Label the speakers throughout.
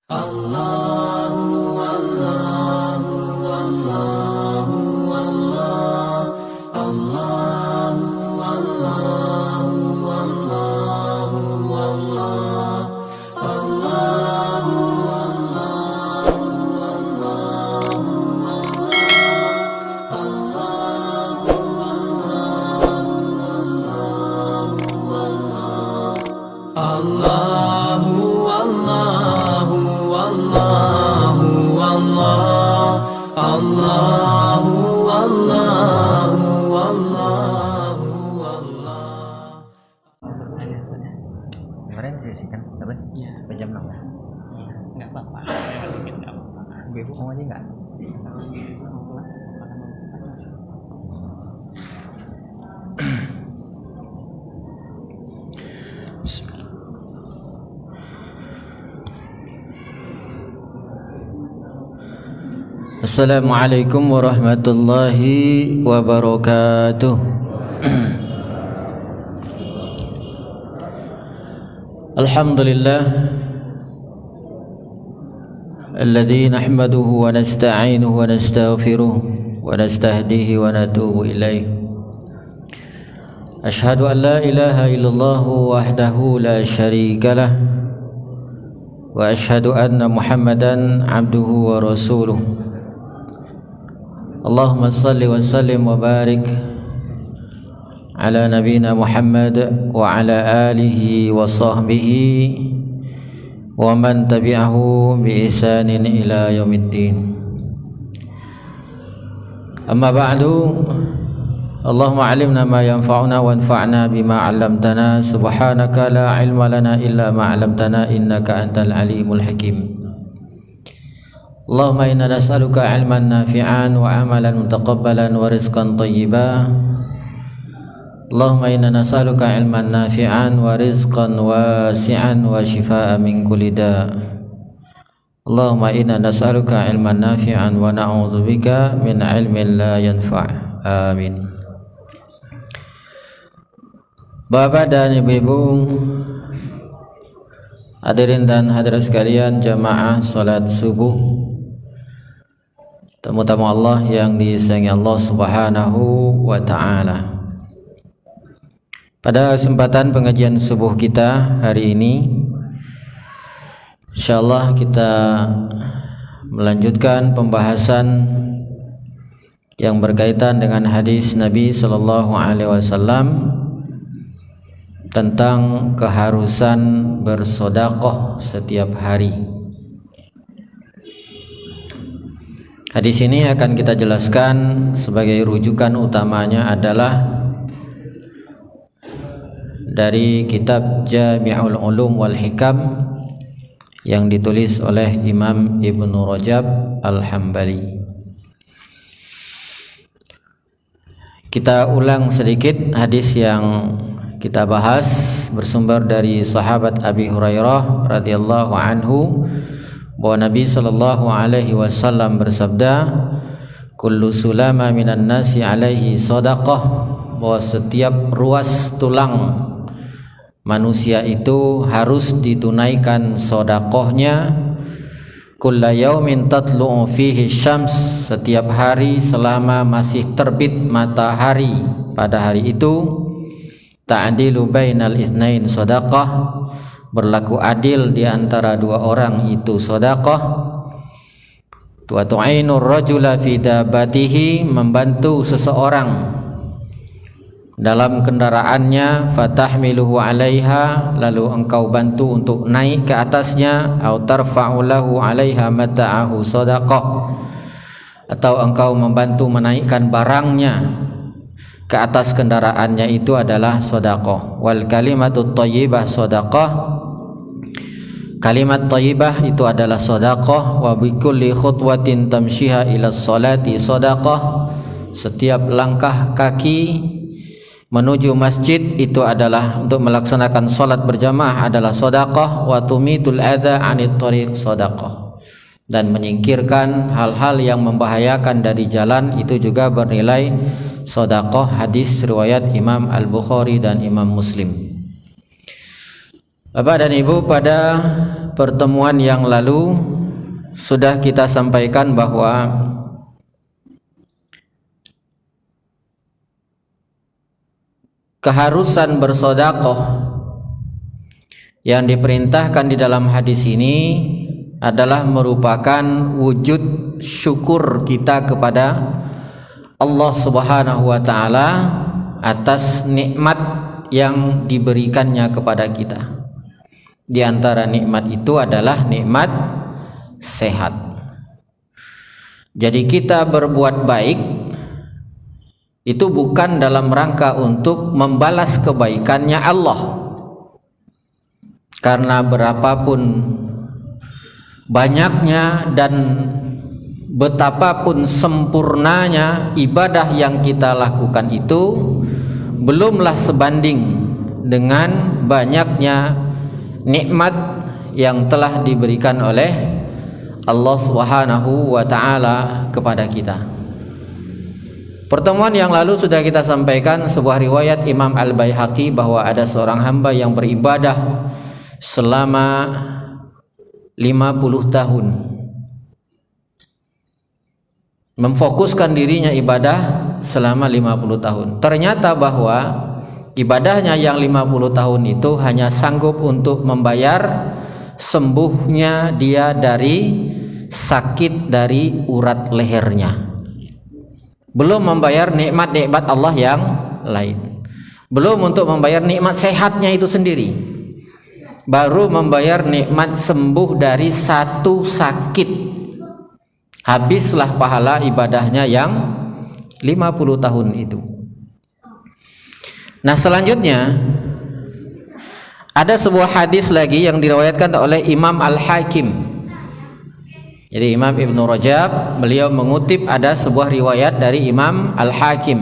Speaker 1: Allahu Allahu Allahu Allah Allahu Allahu Allahu Allah Allahu
Speaker 2: Kemarin sisihkan, apa?
Speaker 3: Iya.
Speaker 2: Sampai jam 6 ya?
Speaker 3: Nggak apa-apa, saya bikin nggak apa-apa.
Speaker 2: Ibu mau aja nggak?
Speaker 4: Assalamualaikum warahmatullahi wabarakatuh. Alhamdulillah alladzi nahmaduhu wa nasta'inuhu wa nastaghfiruh wa nastahdihi wa natubu ilaih. Ashhadu an la ilaha illallah wahdahu la syarika lah wa ashhadu anna Muhammadan abduhu wa rasuluh. Allahumma salli wa sallim wa barik ala nabina Muhammad wa ala alihi wa sahbihi wa man tabi'ahu bi ihsanin ila yaumiddin. Amma ba'du, Allahumma 'allimna ma yanfa'una wanfa'na bima 'allamtana, subhanaka la 'ilma lana illa ma 'allamtana innaka antal alimul hakim. Allahumma inna nas'aluka 'ilman nafi'an wa 'amalan mutaqabbalan wa rizqan thayyiban. Allahumma inna nas'aluka 'ilman nafi'an wa rizqan wasi'an wa shifaa'an min kulli da'. Allahumma inna nas'aluka 'ilman nafi'an wa na'udzubika min 'ilmin la yanfa'. Amin. Bapak dan Ibu-ibu, hadirin dan hadirat sekalian, jamaah salat subuh, tamu-tamu Allah yang disayangi Allah Subhanahu wa ta'ala. Pada kesempatan pengajian subuh kita hari ini, insyaallah kita melanjutkan pembahasan yang berkaitan dengan hadis Nabi sallallahu alaihi wasallam tentang keharusan bersedekah setiap hari. Hadis ini akan kita jelaskan sebagai rujukan utamanya adalah dari kitab Jami'ul Ulum wal Hikam yang ditulis oleh Imam Ibnu Rajab Al-Hambali. Kita ulang sedikit hadis yang kita bahas, bersumber dari sahabat Abi Hurairah radhiyallahu anhu bahwa Nabi sallallahu alaihi wasallam bersabda, kullu sulama minan nasi alaihi shadaqah, bahwa setiap ruas tulang manusia itu harus ditunaikan sedekahnya. Kulla yaumin tatlu'u fihi syams, setiap hari selama masih terbit matahari pada hari itu. Ta'dilu bainal itsnain sedekah, berlaku adil di antara dua orang itu sedekah. Wa tu'inur rajula fi dabatihi, membantu seseorang dalam kendaraannya, fatahmiluhu 'alaiha, lalu engkau bantu untuk naik ke atasnya, au tarfa'u lahu 'alaiha mata'ahu shadaqah, atau engkau membantu menaikkan barangnya ke atas kendaraannya, itu adalah sedekah. Wal kalimatut thayyibah sedekah, kalimat thayyibah itu adalah sedekah. Wa bi kulli khutwatin tamshiha ila sholati sedekah, setiap langkah kaki menuju masjid itu adalah untuk melaksanakan salat berjamaah adalah sedekah. Wa tumitul adza 'anit thariq sedekah, dan menyingkirkan hal-hal yang membahayakan dari jalan itu juga bernilai sedekah. Hadis riwayat Imam Al-Bukhari dan Imam Muslim. Bapak dan Ibu, pada pertemuan yang lalu sudah kita sampaikan bahwa keharusan bersedekah yang diperintahkan di dalam hadis ini adalah merupakan wujud syukur kita kepada Allah Subhanahu wa taala atas nikmat yang diberikannya kepada kita. Di antara nikmat itu adalah nikmat sehat. Jadi kita berbuat baik itu bukan dalam rangka untuk membalas kebaikannya Allah, karena berapapun banyaknya dan betapapun sempurnanya ibadah yang kita lakukan itu belumlah sebanding dengan banyaknya nikmat yang telah diberikan oleh Allah Subhanahu wa taala kepada kita. Pertemuan yang lalu sudah kita sampaikan sebuah riwayat Imam Al-Baihaqi bahwa ada seorang hamba yang beribadah selama 50 tahun, memfokuskan dirinya ibadah selama 50 tahun. Ternyata bahwa ibadahnya yang 50 tahun itu hanya sanggup untuk membayar sembuhnya dia dari sakit dari urat lehernya, belum membayar nikmat-nikmat Allah yang lain, belum untuk membayar nikmat sehatnya itu sendiri, baru membayar nikmat sembuh dari satu sakit. Habislah pahala ibadahnya yang 50 tahun itu. Nah, selanjutnya ada sebuah hadis lagi yang diriwayatkan oleh Imam Al-Hakim. Jadi Imam Ibn Rajab beliau mengutip ada sebuah riwayat dari Imam Al-Hakim.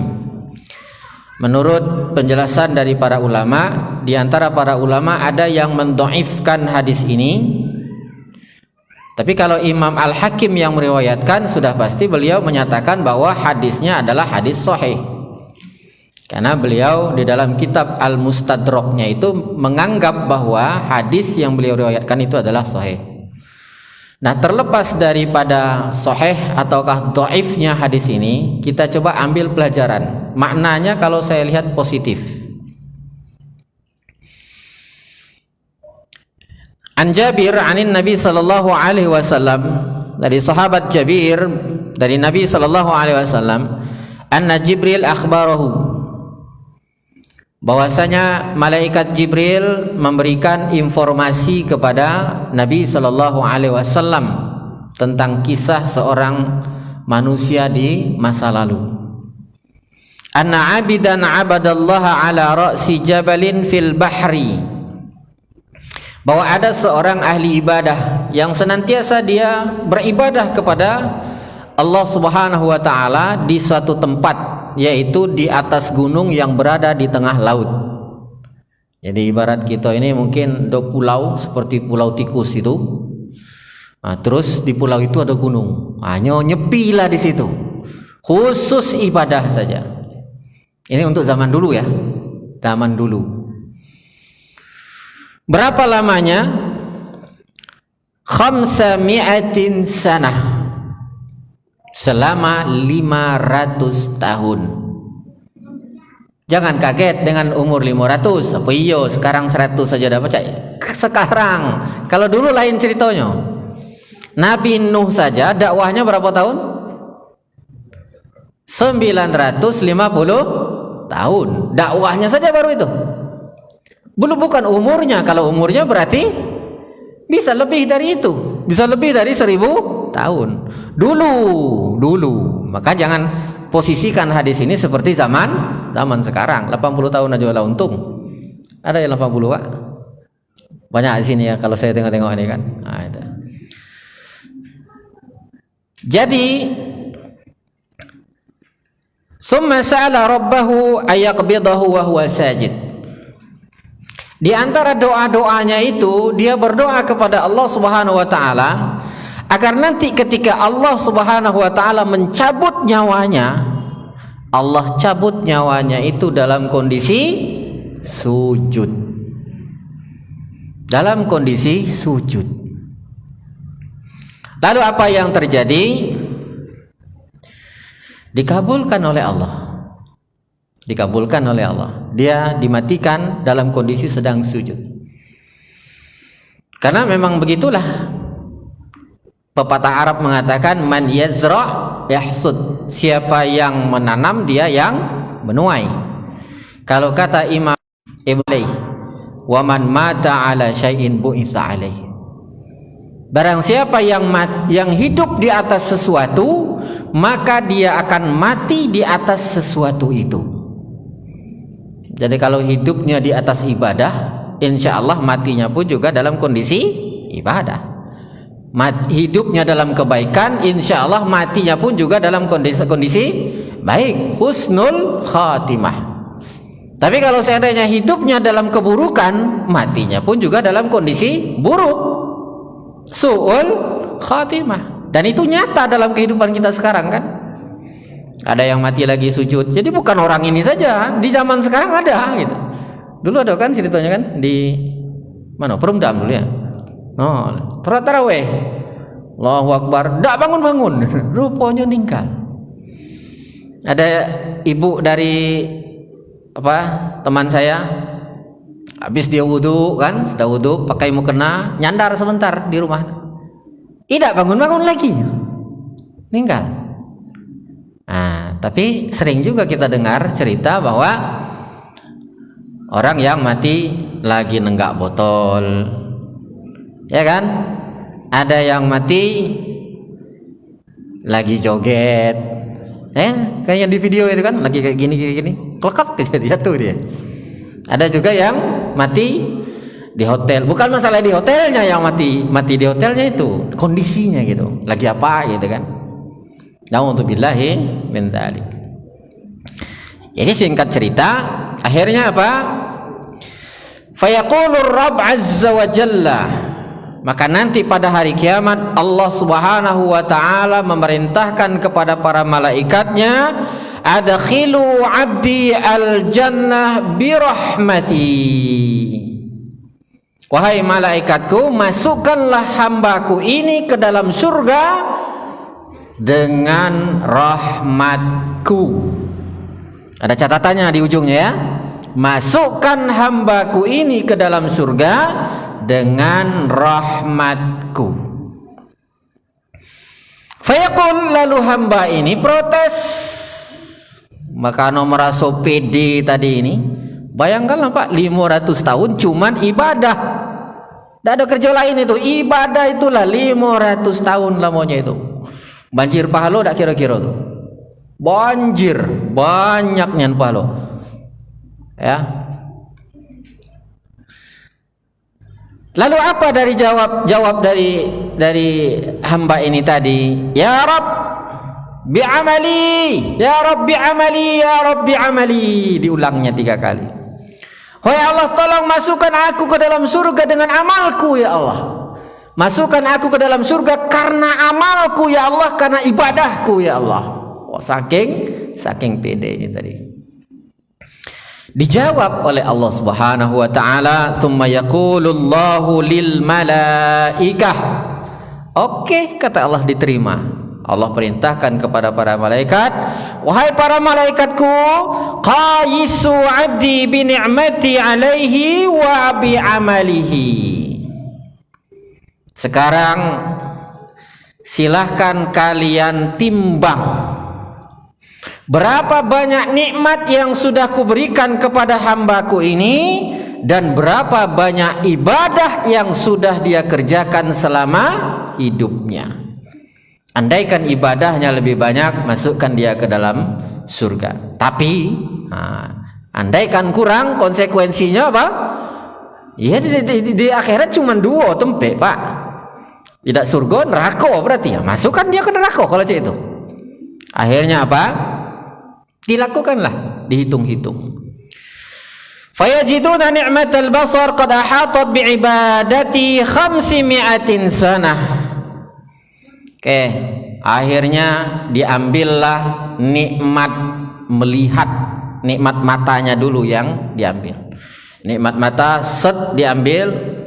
Speaker 4: Menurut penjelasan dari para ulama, di antara para ulama ada yang mendhaifkan hadis ini. Tapi kalau Imam Al-Hakim yang meriwayatkan, sudah pasti beliau menyatakan bahwa hadisnya adalah hadis sahih. Karena beliau di dalam kitab Al-Mustadraknya itu menganggap bahwa hadis yang beliau riwayatkan itu adalah sahih. Nah, terlepas daripada sahih ataukah dhaifnya hadis ini, kita coba ambil pelajaran. Maknanya kalau saya lihat positif. An Jabir anin Nabi sallallahu alaihi wasallam, dari sahabat Jabir dari Nabi sallallahu alaihi wasallam, anna Jibril akhbarahu, bahwasanya malaikat Jibril memberikan informasi kepada Nabi sallallahu alaihi wasallam tentang kisah seorang manusia di masa lalu. Anna 'abidan 'abadallaha 'ala ra'si jabalin fil bahri, bahwa ada seorang ahli ibadah yang senantiasa dia beribadah kepada Allah Subhanahu wa taala di suatu tempat, yaitu di atas gunung yang berada di tengah laut. Jadi ibarat kita ini mungkin ada pulau seperti Pulau Tikus itu. Nah, terus di pulau itu ada gunung. Hanya nyepilah di situ. Khusus ibadah saja. Ini untuk zaman dulu ya. Zaman dulu. Berapa lamanya? 500 sanah. Selama 500 tahun. Jangan kaget dengan umur 500. Apa iyo sekarang 100 saja dah baca. Sekarang, kalau dulu lain ceritanya. Nabi Nuh saja dakwahnya berapa tahun? 950 tahun. Dakwahnya saja baru itu. Belum bukan umurnya. Kalau umurnya berarti bisa lebih dari itu. Bisa lebih dari 1000 tahun. Dulu. Maka jangan posisikan hadis ini seperti zaman sekarang. 80 tahun aja lah untung. Ada yang 80 Pak? Banyak di sini ya kalau saya tengok-tengok ini kan. Nah, itu. Jadi summa sa'ala rabbahu ayaqbidahu wa huwa sajid. Di antara doa-doanya itu dia berdoa kepada Allah Subhanahu wa taala agar nanti ketika Allah Subhanahu wa taala mencabut nyawanya, Allah cabut nyawanya itu dalam kondisi sujud. Dalam kondisi sujud. Lalu apa yang terjadi? Dikabulkan oleh Allah. Dikabulkan oleh Allah. Dia dimatikan dalam kondisi sedang sujud. Karena memang begitulah. Pepatah Arab mengatakan man yazra' yahsud. Siapa yang menanam dia yang menuai. Kalau kata Imam Ibnu wa man mata ala syai'in bu'isa alaihi. Barang siapa yang hidup di atas sesuatu, maka dia akan mati di atas sesuatu itu. Jadi kalau hidupnya di atas ibadah, insya Allah matinya pun juga dalam kondisi ibadah. Hidupnya dalam kebaikan, insya Allah matinya pun juga dalam kondisi baik, husnul khatimah. Tapi kalau seandainya hidupnya dalam keburukan, matinya pun juga dalam kondisi buruk, su'ul khatimah. Dan itu nyata dalam kehidupan kita sekarang kan. Ada yang mati lagi sujud. Jadi bukan orang ini saja, di zaman sekarang ada gitu. Dulu ada kan ceritanya kan di mana? Perumdam dulu ya. Oh, tarawih. Allahu Akbar, enggak bangun-bangun. Rupanya meninggal. Ada ibu dari teman saya, habis dia wudu kan, sudah wudu pakai mukena, nyandar sebentar di rumah. Tidak bangun-bangun lagi. Meninggal. Nah, tapi sering juga kita dengar cerita bahwa orang yang mati lagi nenggak botol, ya kan? Ada yang mati lagi joget, kayak yang di video itu kan, lagi kayak gini, klekap jatuh dia. Ada juga yang mati di hotel, bukan masalah di hotelnya yang mati di hotelnya itu, kondisinya gitu, lagi apa gitu kan. Na'udzubillahi min dzalik. Jadi singkat cerita, akhirnya apa? Fayaqulur Rabb azza wa jalla, maka nanti pada hari kiamat Allah Subhanahu wa taala memerintahkan kepada para malaikatnya, adkhilu 'abdi al-jannah bi rahmati. Wahai malaikatku, masukkanlah hambaku ini ke dalam surga dengan rahmatku. Ada catatannya di ujungnya ya. Masukkan hambaku ini ke dalam surga dengan rahmatku. Fayaqul, lalu hamba ini protes. Maka nomor raso PD tadi ini, bayangkanlah Pak, 500 tahun cuman ibadah. Tidak ada kerja lain itu, ibadah itulah 500 tahun lamanya itu. Banjir pahala tak kira-kira tuh. Banjir, banyaknya pahala. Ya. Lalu apa dari jawab dari hamba ini tadi? Ya Rabb bi'amali, ya Rabb bi'amali, ya Rabb bi'amali. Diulangnya 3 kali. Wahai Allah, tolong masukkan aku ke dalam surga dengan amalku ya Allah. Masukkan aku ke dalam surga karena amalku ya Allah, karena ibadahku ya Allah. Oh, saking pedenya tadi. Dijawab oleh Allah Subhanahu wa taala, "Tsumma yaqulullahu lil malaikah." Oke, kata Allah, diterima. Allah perintahkan kepada para malaikat, "Wahai para malaikatku, qayisu 'abdi bi ni'mati 'alaihi wa bi 'amalihi." Sekarang silahkan kalian timbang berapa banyak nikmat yang sudah kuberikan kepada hambaku ini, dan berapa banyak ibadah yang sudah dia kerjakan selama hidupnya. Andaikan ibadahnya lebih banyak, masukkan dia ke dalam surga. Tapi andaikan kurang, konsekuensinya apa? Ya di akhirat cuma 2 tempe Pak. Tidak surga, neraka berarti ya. Masukkan dia ke neraka kalau itu. Akhirnya apa? Dilakukanlah, dihitung-hitung. Fayajiduna ni'matal basar qad ahatat bi'ibadati 500 sanah. Oke, akhirnya diambillah nikmat melihat, nikmat matanya dulu yang diambil. Nikmat mata diambil.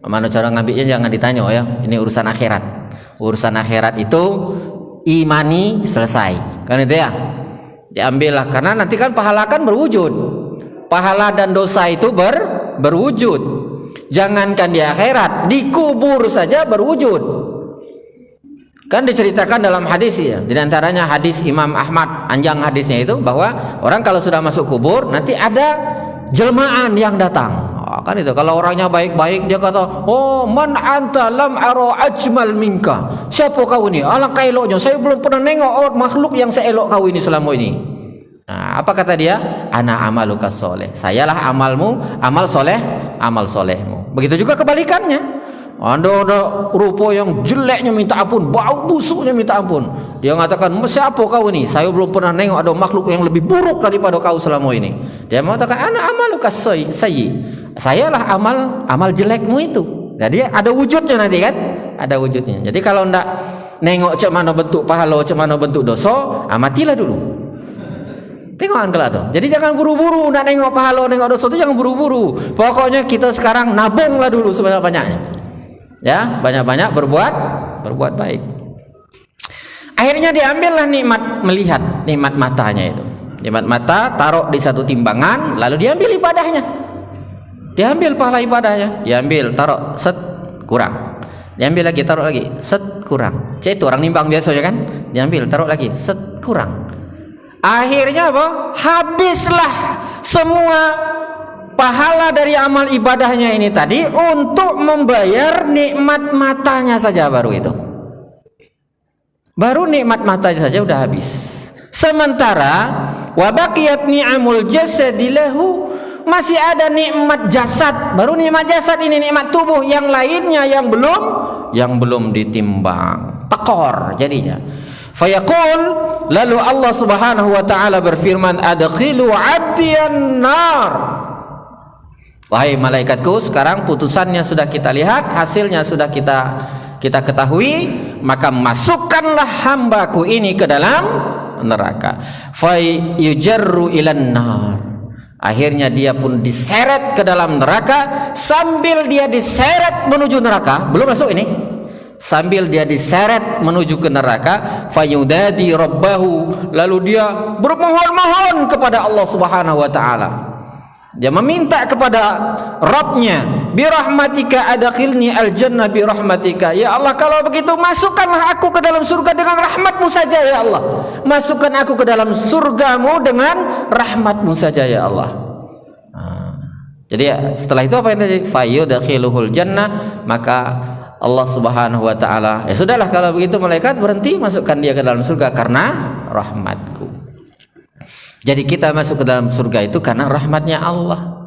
Speaker 4: Mana cara ngambilnya jangan ditanya ya, ini urusan akhirat. Urusan akhirat itu imani selesai. Kan itu ya. Diambillah karena nanti kan pahala kan berwujud. Pahala dan dosa itu berwujud. Jangankan di akhirat, di kubur saja berwujud. Kan diceritakan dalam hadis ya, di antaranya hadis Imam Ahmad, anjang hadisnya itu bahwa orang kalau sudah masuk kubur nanti ada jelmaan yang datang. Kan itu kalau orangnya baik-baik dia kata, "Oh, man anta lam ara ajmal minka." Siapa kau ini? Alangkah eloknya. Saya belum pernah nengok makhluk yang seelok kau ini selama ini. Nah, apa kata dia? Ana amaluka soleh. Sayalah amalmu, amal solehmu. Begitu juga kebalikannya. Ada rupa yang jeleknya minta ampun, bau busuknya minta ampun. Dia mengatakan, siapa kau ini? Saya belum pernah nengok ada makhluk yang lebih buruk daripada kau selama ini. Dia mengatakan, ana amaluka sayyi. Sayalah amal jelekmu itu. Jadi ada wujudnya nanti kan? Ada wujudnya. Jadi kalau ndak nengok cak mana bentuk pahala, cak mana bentuk dosa, matilah dulu. Tengok kelak tuh. Jadi jangan buru-buru nak nengok pahala, nengok dosa itu jangan buru-buru. Pokoknya kita sekarang nabunglah dulu sebanyak-banyaknya. Ya, banyak-banyak berbuat baik. Akhirnya diambillah nikmat melihat, nikmat matanya itu. Nikmat mata taruh di satu timbangan, lalu diambil ibadahnya. Diambil pahala ibadahnya, diambil taruh set kurang. Diambil lagi taruh lagi set kurang. Itu orang nimbang biasanya kan? Diambil taruh lagi set kurang. Akhirnya apa? Habislah semua pahala dari amal ibadahnya ini tadi untuk membayar nikmat matanya saja baru itu. Baru nikmat matanya saja udah habis. Sementara wa baqiyat ni'amul jasadi lahu, masih ada nikmat jasad. Baru nikmat jasad ini, nikmat tubuh yang lainnya yang belum ditimbang. Tekor jadinya. Fayaqul, lalu Allah Subhanahu wa taala berfirman, adkhilu 'abdiyan nar. Wahai malaikatku, sekarang putusannya sudah kita lihat, hasilnya sudah kita ketahui, maka masukkanlah hambaku ini ke dalam neraka. Fay yujarru ilan nar. Akhirnya dia pun diseret ke dalam neraka. Sambil dia diseret menuju neraka, belum masuk ini. Sambil dia diseret menuju ke neraka, fayudadi rabbahu, lalu dia bermohon-mohon kepada Allah Subhanahu wa taala. Dia meminta kepada Rabbnya, birahmatika adkhilni aljannah birahmatika. Ya Allah, kalau begitu masukkanlah aku ke dalam surga dengan rahmatmu saja ya Allah. Masukkan aku ke dalam surgamu dengan rahmatmu saja ya Allah. Jadi setelah itu apa yang terjadi? Fayudkhiluhul jannah, maka Allah Subhanahu wa taala, ya sudahlah kalau begitu malaikat berhenti, masukkan dia ke dalam surga karena rahmatku. Jadi kita masuk ke dalam surga itu karena rahmatnya Allah.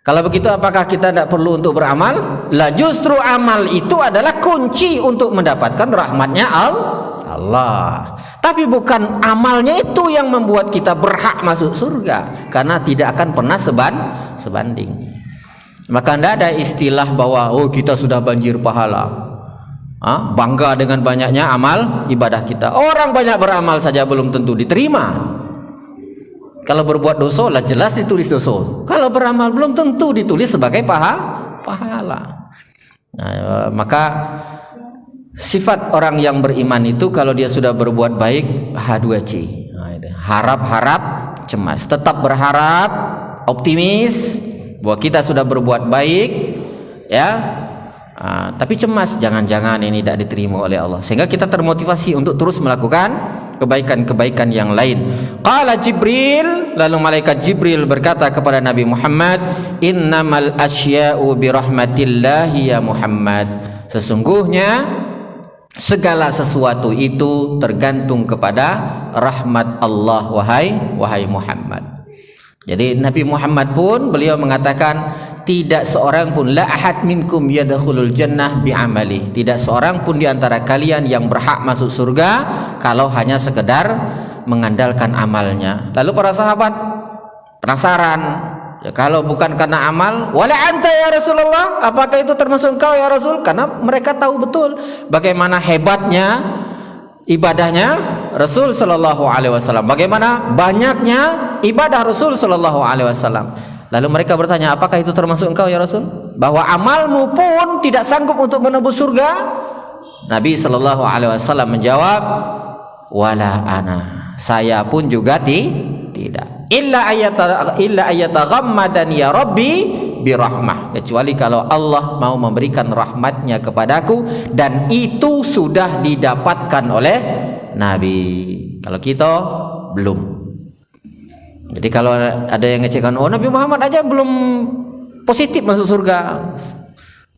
Speaker 4: Kalau begitu apakah kita tidak perlu untuk beramal? Lah justru amal itu adalah kunci untuk mendapatkan rahmatnya Allah. Tapi bukan amalnya itu yang membuat kita berhak masuk surga, karena tidak akan pernah sebanding. Maka tidak ada istilah bahwa oh kita sudah banjir pahala, bangga dengan banyaknya amal ibadah kita. Orang banyak beramal saja belum tentu diterima. Kalau berbuat dosa lah jelas ditulis dosa. Kalau beramal belum tentu ditulis sebagai pahala. Nah, maka sifat orang yang beriman itu kalau dia sudah berbuat baik H2C. Harap-harap cemas. Tetap berharap, optimis bahwa kita sudah berbuat baik, ya. Tapi cemas jangan-jangan ini tidak diterima oleh Allah, sehingga kita termotivasi untuk terus melakukan kebaikan-kebaikan yang lain. Qala Jibril, lalu malaikat Jibril berkata kepada Nabi Muhammad, innamal asya'u birahmatillahi ya Muhammad. Sesungguhnya segala sesuatu itu tergantung kepada rahmat Allah wahai Muhammad. Jadi Nabi Muhammad pun beliau mengatakan tidak seorang pun la ahad minkum yadkhulul jannah bi'amali. Tidak seorang pun di antara kalian yang berhak masuk surga kalau hanya sekedar mengandalkan amalnya. Lalu para sahabat penasaran, ya, kalau bukan karena amal, wala anta ya Rasulullah, apakah itu termasuk engkau ya Rasul? Karena mereka tahu betul bagaimana hebatnya ibadahnya Rasul sallallahu alaihi wasallam, bagaimana banyaknya ibadah Rasul sallallahu alaihi wasallam. Lalu mereka bertanya, apakah itu termasuk engkau ya Rasul? Bahwa amalmu pun tidak sanggup untuk menembus surga. Nabi sallallahu alaihi wasallam menjawab, wala ana, saya pun juga tidak. Illa ayataghammadani ya Rabbi birahmah, kecuali kalau Allah mau memberikan rahmatnya kepadaku, dan itu sudah didapatkan oleh Nabi. Kalau kita belum. Jadi kalau ada yang ngecekkan, oh Nabi Muhammad aja belum positif masuk surga,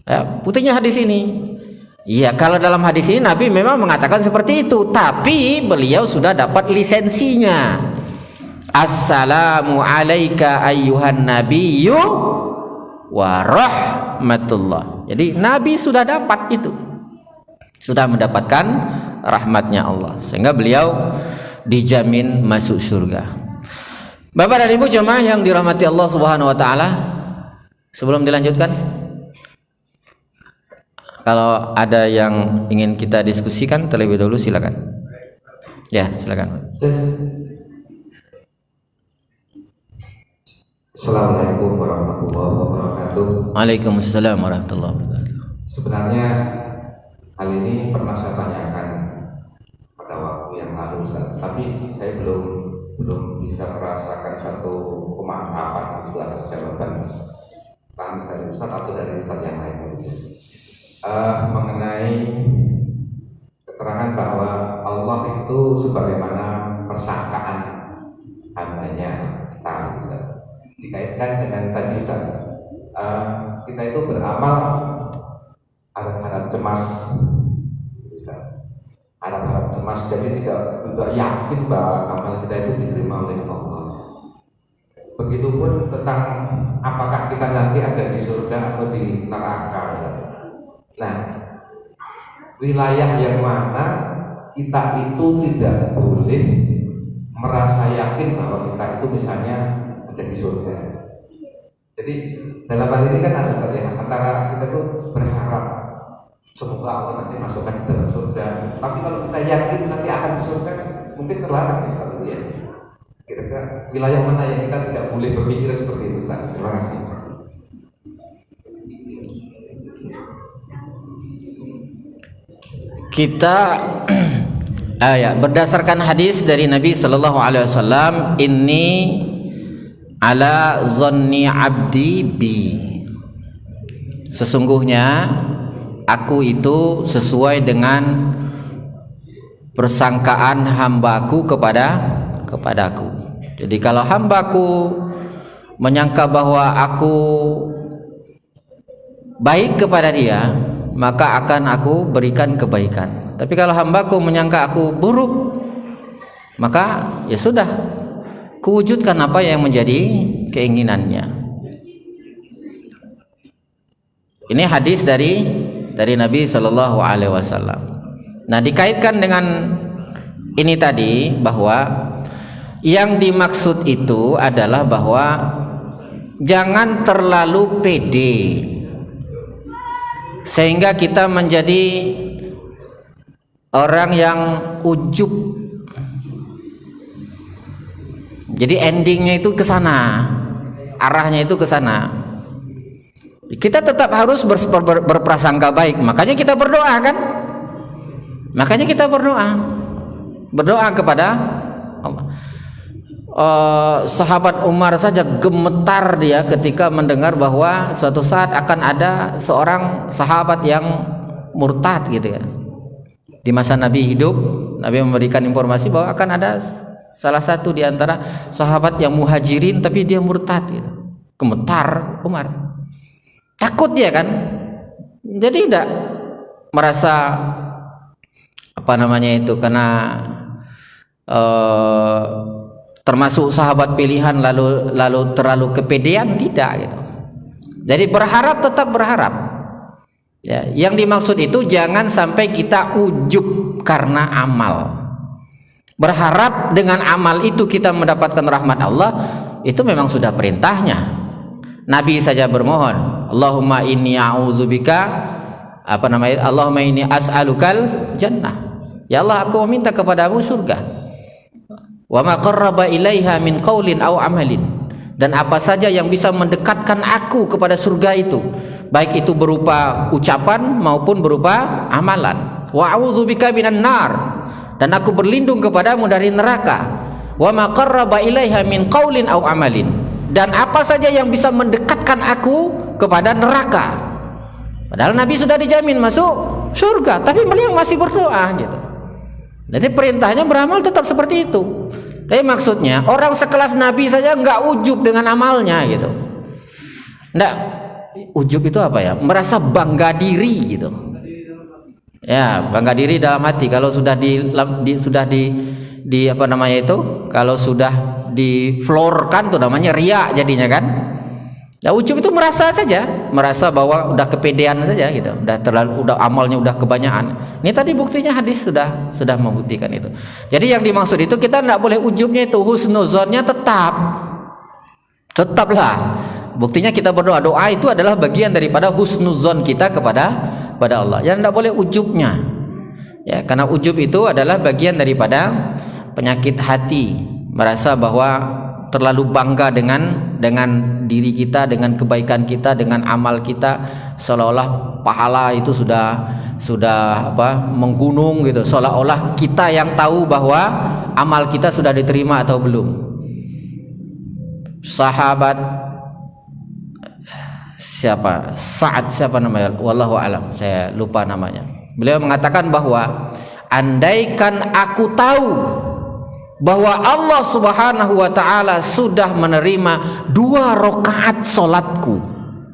Speaker 4: ya, buktinya hadis ini. Iya, kalau dalam hadis ini Nabi memang mengatakan seperti itu, tapi beliau sudah dapat lisensinya. Assalamu alayka ayyuhan nabiyyu wa rahmatullah. Jadi Nabi sudah dapat itu, sudah mendapatkan rahmatnya Allah, sehingga beliau dijamin masuk surga. Bapak dan Ibu jemaah yang dirahmati Allah Subhanahu wa taala, sebelum dilanjutkan, kalau ada yang ingin kita diskusikan terlebih dahulu silakan. Ya, silakan.
Speaker 5: Assalamualaikum warahmatullahi wabarakatuh.
Speaker 4: Waalaikumsalam warahmatullahi wabarakatuh.
Speaker 5: Sebenarnya hal ini pernah saya tanyakan pada waktu yang lalu, Ustaz, tapi saya belum bisa merasakan satu pemahaman itu atas jawaban dari Ustaz atau dari Ustaz yang lain. Mengenai keterangan bahwa Allah itu sebagaimana persangkaan hambanya, kita dikaitkan dengan tadi Ustaz, kita itu beramal harap-harap cemas, harap-harap cemas, jadi tidak yakin bahwa amal kita itu diterima oleh Allah. Begitupun tentang apakah kita nanti ada di surga atau di neraka. Nah, wilayah yang mana kita itu tidak boleh merasa yakin bahwa kita itu misalnya ada di surga. Jadi dalam hal ini kan ada saja antara kita tuh berharap semoga Allah nanti masukkan ke dalam surga, tapi kalau kita yakin nanti akan di surga, mungkin terlarang ya Ustaz ya. Kira-kira wilayah mana yang kita tidak boleh berpikir seperti itu, Ustaz? Terima kasih.
Speaker 4: Kita berdasarkan hadis dari Nabi sallallahu alaihi wasallam, inni ala zanni abdi bi, sesungguhnya aku itu sesuai dengan persangkaan hambaku kepadaku. Jadi kalau hambaku menyangka bahwa aku baik kepada dia, maka akan aku berikan kebaikan. Tapi kalau hambaku menyangka aku buruk, maka ya sudah, kuwujudkan apa yang menjadi keinginannya. Ini hadis dari Nabi Shallallahu Alaihi Wasallam. Nah, dikaitkan dengan ini tadi, bahwa yang dimaksud itu adalah bahwa jangan terlalu pede sehingga kita menjadi orang yang ujub. Jadi endingnya itu ke sana, arahnya itu ke sana. Kita tetap harus berprasangka baik. Makanya kita berdoa kan? Makanya kita berdoa kepada Allah. Sahabat Umar saja gemetar dia ketika mendengar bahwa suatu saat akan ada seorang sahabat yang murtad gitu ya. Di masa Nabi hidup, Nabi memberikan informasi bahwa akan ada salah satu di antara sahabat yang muhajirin tapi dia murtad gitu. Gemetar Umar. Takut dia kan. Jadi tidak merasa karena termasuk sahabat pilihan lalu terlalu kepedean, tidak gitu. Jadi tetap berharap. Ya, yang dimaksud itu jangan sampai kita ujub karena amal. Berharap dengan amal itu kita mendapatkan rahmat Allah, itu memang sudah perintahnya. Nabi saja bermohon, Allahumma inni a'udzubika Allahumma inni as'alukal jannah. Ya Allah, aku meminta kepadamu surga. Wa ma qarraba ilaiha min qaulin aw amalin, dan apa saja yang bisa mendekatkan aku kepada surga itu, baik itu berupa ucapan maupun berupa amalan. wa a'udzubika minan nar, dan aku berlindung kepadamu dari neraka, wa ma qarraba ilaiha min qaulin aw amalin, dan apa saja yang bisa mendekatkan aku kepada neraka. Padahal Nabi sudah dijamin masuk surga, tapi beliau masih berdoa gitu. Jadi perintahnya beramal tetap seperti itu. Tapi maksudnya orang sekelas Nabi saja nggak ujub dengan amalnya gitu. Nggak, ujub itu apa ya? Merasa bangga diri gitu. Ya, bangga diri dalam hati. Kalau sudah sudah di apa namanya itu? Kalau sudah diflorkan tuh namanya riya jadinya kan. Nah, ujub itu merasa saja, merasa bahwa udah kepedean saja gitu. Udah amalnya udah kebanyakan. Ini tadi buktinya hadis sudah membuktikan itu. Jadi yang dimaksud itu kita tidak boleh ujubnya itu, husnuzonnya tetaplah. Buktinya kita berdoa, doa itu adalah bagian daripada husnuzon kita kepada Allah. Yang tidak boleh ujubnya. Ya, karena ujub itu adalah bagian daripada penyakit hati, merasa bahwa terlalu bangga dengan diri kita, dengan kebaikan kita, dengan amal kita, seolah-olah pahala itu sudah menggunung gitu, seolah-olah kita yang tahu bahwa amal kita sudah diterima atau belum. Sahabat Sa'ad siapa namanya? Wallahu alam, saya lupa namanya. Beliau mengatakan bahwa andaikan aku tahu bahwa Allah Subhanahu wa taala sudah menerima 2 rakaat salatku,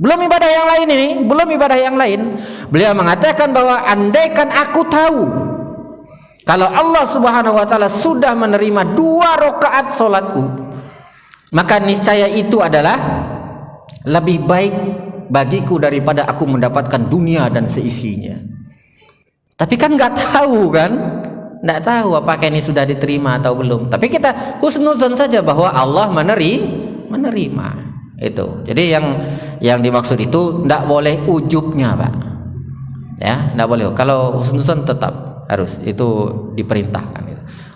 Speaker 4: belum ibadah yang lain ini, belum ibadah yang lain. Beliau mengatakan bahwa andaikan aku tahu kalau Allah Subhanahu wa taala sudah menerima 2 rakaat salatku, maka niscaya itu adalah lebih baik bagiku daripada aku mendapatkan dunia dan seisinya. Tapi kan nggak tahu kan, nggak tahu apakah ini sudah diterima atau belum. Tapi kita husnuzon saja bahwa Allah menerima itu. Jadi yang dimaksud itu nggak boleh ujubnya, Pak. Ya, nggak boleh. Kalau husnuzon tetap harus itu diperintahkan.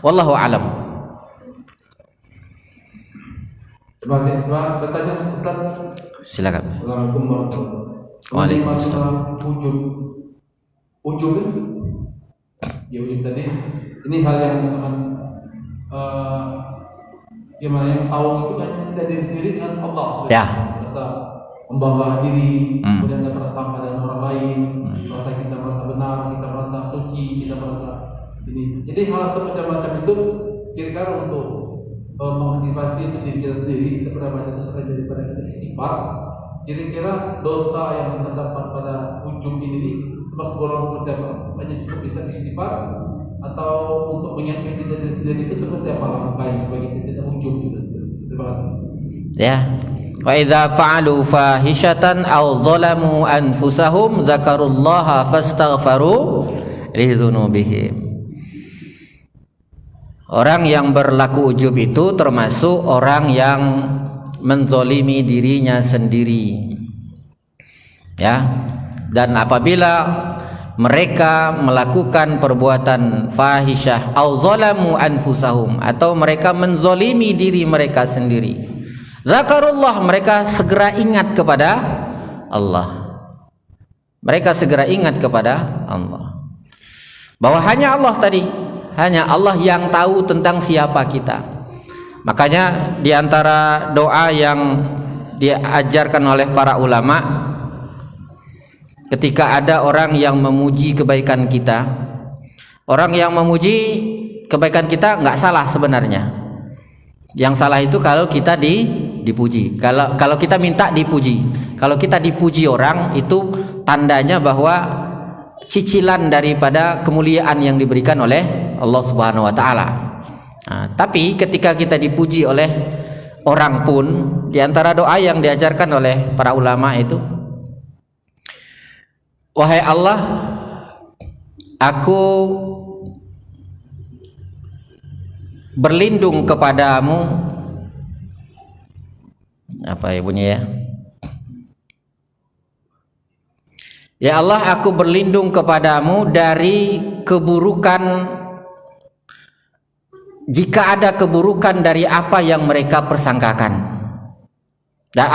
Speaker 4: Wallahu alam.
Speaker 5: Terima kasih. Bertanya Ustaz.
Speaker 4: Silakan.
Speaker 5: Assalamualaikum warahmatullahi wabarakatuh.
Speaker 4: Waalaikumsalam.
Speaker 5: Ujub ya ujub tadi ini hal yang misalkan gimana yang tahu itu kan tidak diri sendiri dengan Allah.
Speaker 4: Ya.
Speaker 5: Merasa membanggakan diri, kemudian tidak merasa sama dengan orang lain, merasa kita merasa benar, kita merasa suci, kita merasa ini. Jadi hal semacam itu kira-kira untuk memotivasi itu diri kita sendiri, kita pernah baca itu selain daripada kita istighfar. Kira-kira dosa yang terdapat pada ujub ini termasuk golongan seperti apa? Hanya cukup bisa istighfar atau untuk menyakiti diri sendiri itu seperti apa langkahnya supaya kita tidak ujub gitu? Terima kasih.
Speaker 4: Ya. Wa idza fa'alu fahishatan aw zalamu anfusahum zakarullaha fastaghfaru li dzunubihim. Orang yang berlaku ujub itu termasuk orang yang menzolimi dirinya sendiri. Ya. Dan apabila mereka melakukan perbuatan fahisyah au zalamu anfusahum, atau mereka menzolimi diri mereka sendiri, zakarullah, mereka segera ingat kepada Allah. Mereka segera ingat kepada Allah, bahwa hanya Allah tadi, hanya Allah yang tahu tentang siapa kita. Makanya diantara doa yang diajarkan oleh para ulama, ketika ada orang yang memuji kebaikan kita, orang yang memuji kebaikan kita nggak salah sebenarnya. Yang salah itu kalau kita dipuji. Kalau kita minta dipuji, kalau kita dipuji orang, itu tandanya bahwa cicilan daripada kemuliaan yang diberikan oleh Allah Subhanahu wa taala. Nah, tapi ketika kita dipuji oleh orang pun, diantara doa yang diajarkan oleh para ulama itu, wahai Allah, aku berlindung kepadamu. Apa ya bunyi ya? Ya Allah, aku berlindung kepadamu dari keburukan, jika ada keburukan dari apa yang mereka persangkakan, dan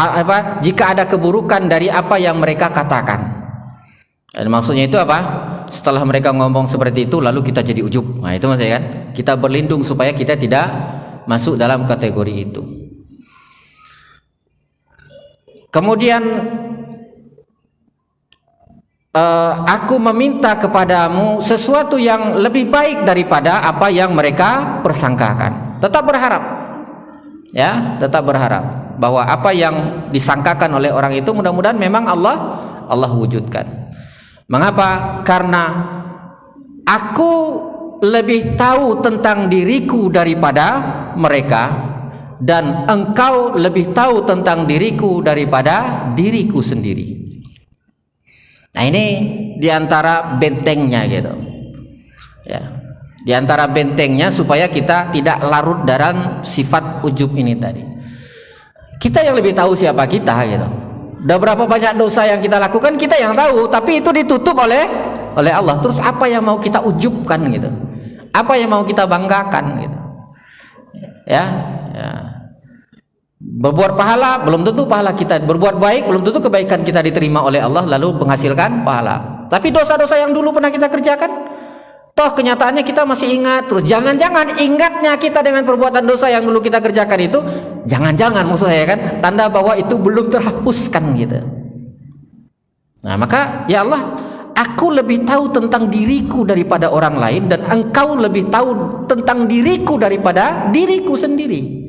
Speaker 4: jika ada keburukan dari apa yang mereka katakan. Dan maksudnya itu apa? setelah mereka ngomong seperti itu lalu kita jadi ujub. Nah, itu maksudnya kan? Kita berlindung supaya kita tidak masuk dalam kategori itu. Kemudian aku meminta kepadamu sesuatu yang lebih baik daripada apa yang mereka persangkakan. Tetap berharap, ya, tetap berharap bahwa apa yang disangkakan oleh orang itu mudah-mudahan memang Allah wujudkan. Mengapa? Karena aku lebih tahu tentang diriku daripada mereka, dan engkau lebih tahu tentang diriku daripada diriku sendiri. Nah, ini diantara bentengnya gitu, ya, diantara bentengnya supaya kita tidak larut dalam sifat ujub ini tadi. Kita yang lebih tahu siapa kita gitu. Udah berapa banyak dosa yang kita lakukan kita yang tahu, tapi itu ditutup oleh Allah. Terus apa yang mau kita ujubkan gitu? Apa yang mau kita banggakan gitu? Ya. Berbuat pahala belum tentu pahala kita, berbuat baik belum tentu kebaikan kita diterima oleh Allah lalu menghasilkan pahala. Tapi dosa-dosa yang dulu pernah kita kerjakan, toh kenyataannya kita masih ingat. Terus jangan-jangan ingatnya kita dengan perbuatan dosa yang dulu kita kerjakan itu, jangan-jangan maksud saya kan, tanda bahwa itu belum terhapuskan gitu. Nah, maka ya Allah, aku lebih tahu tentang diriku daripada orang lain, dan engkau lebih tahu tentang diriku daripada diriku sendiri.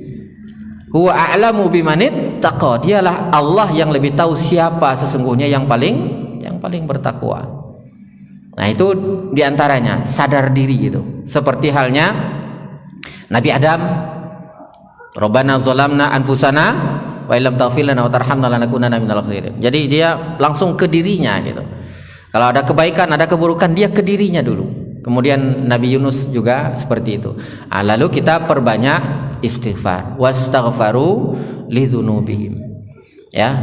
Speaker 4: Huwa a'lamu bimanit taqa, dialah Allah yang lebih tahu siapa sesungguhnya yang paling bertakwa. Nah, itu diantaranya sadar diri gitu. Seperti halnya Nabi Adam, Rabbana zalamna anfusana wa illam taghfir lana wa tarhamna lanakunanna minal khasirin. Jadi dia langsung ke dirinya gitu. Kalau ada kebaikan, ada keburukan, dia ke dirinya dulu. Kemudian Nabi Yunus juga seperti itu. Lalu kita perbanyak istighfar. Wastaghfaru lidzunubihim. Ya,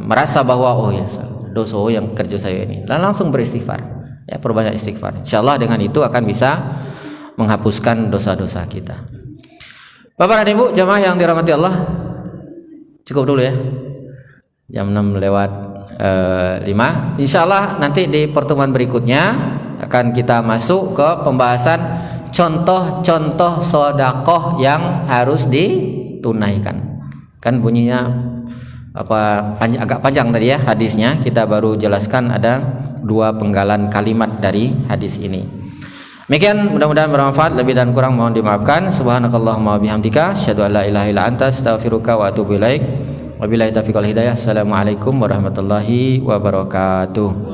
Speaker 4: merasa bahwa oh ya, dosa yang kerja saya ini. Lalu langsung beristighfar. Ya, perbanyak istighfar. Insyaallah dengan itu akan bisa menghapuskan dosa-dosa kita. Bapak dan Ibu jamaah yang dirahmati Allah, cukup dulu ya. Jam 6 lewat 5. Insyaallah nanti di pertemuan berikutnya akan kita masuk ke pembahasan contoh-contoh sedekah yang harus ditunaikan. Kan bunyinya agak panjang tadi ya hadisnya. Kita baru jelaskan ada 2 penggalan kalimat dari hadis ini. Demikian, mudah-mudahan bermanfaat. Lebih dan kurang mohon dimaafkan. Subhanakallahumma wabihamdika asyhadu an la ilaha illa anta astaghfiruka wa atubu ilaik. Wabillahi taufiq wal hidayah. Assalamualaikum warahmatullahi wabarakatuh.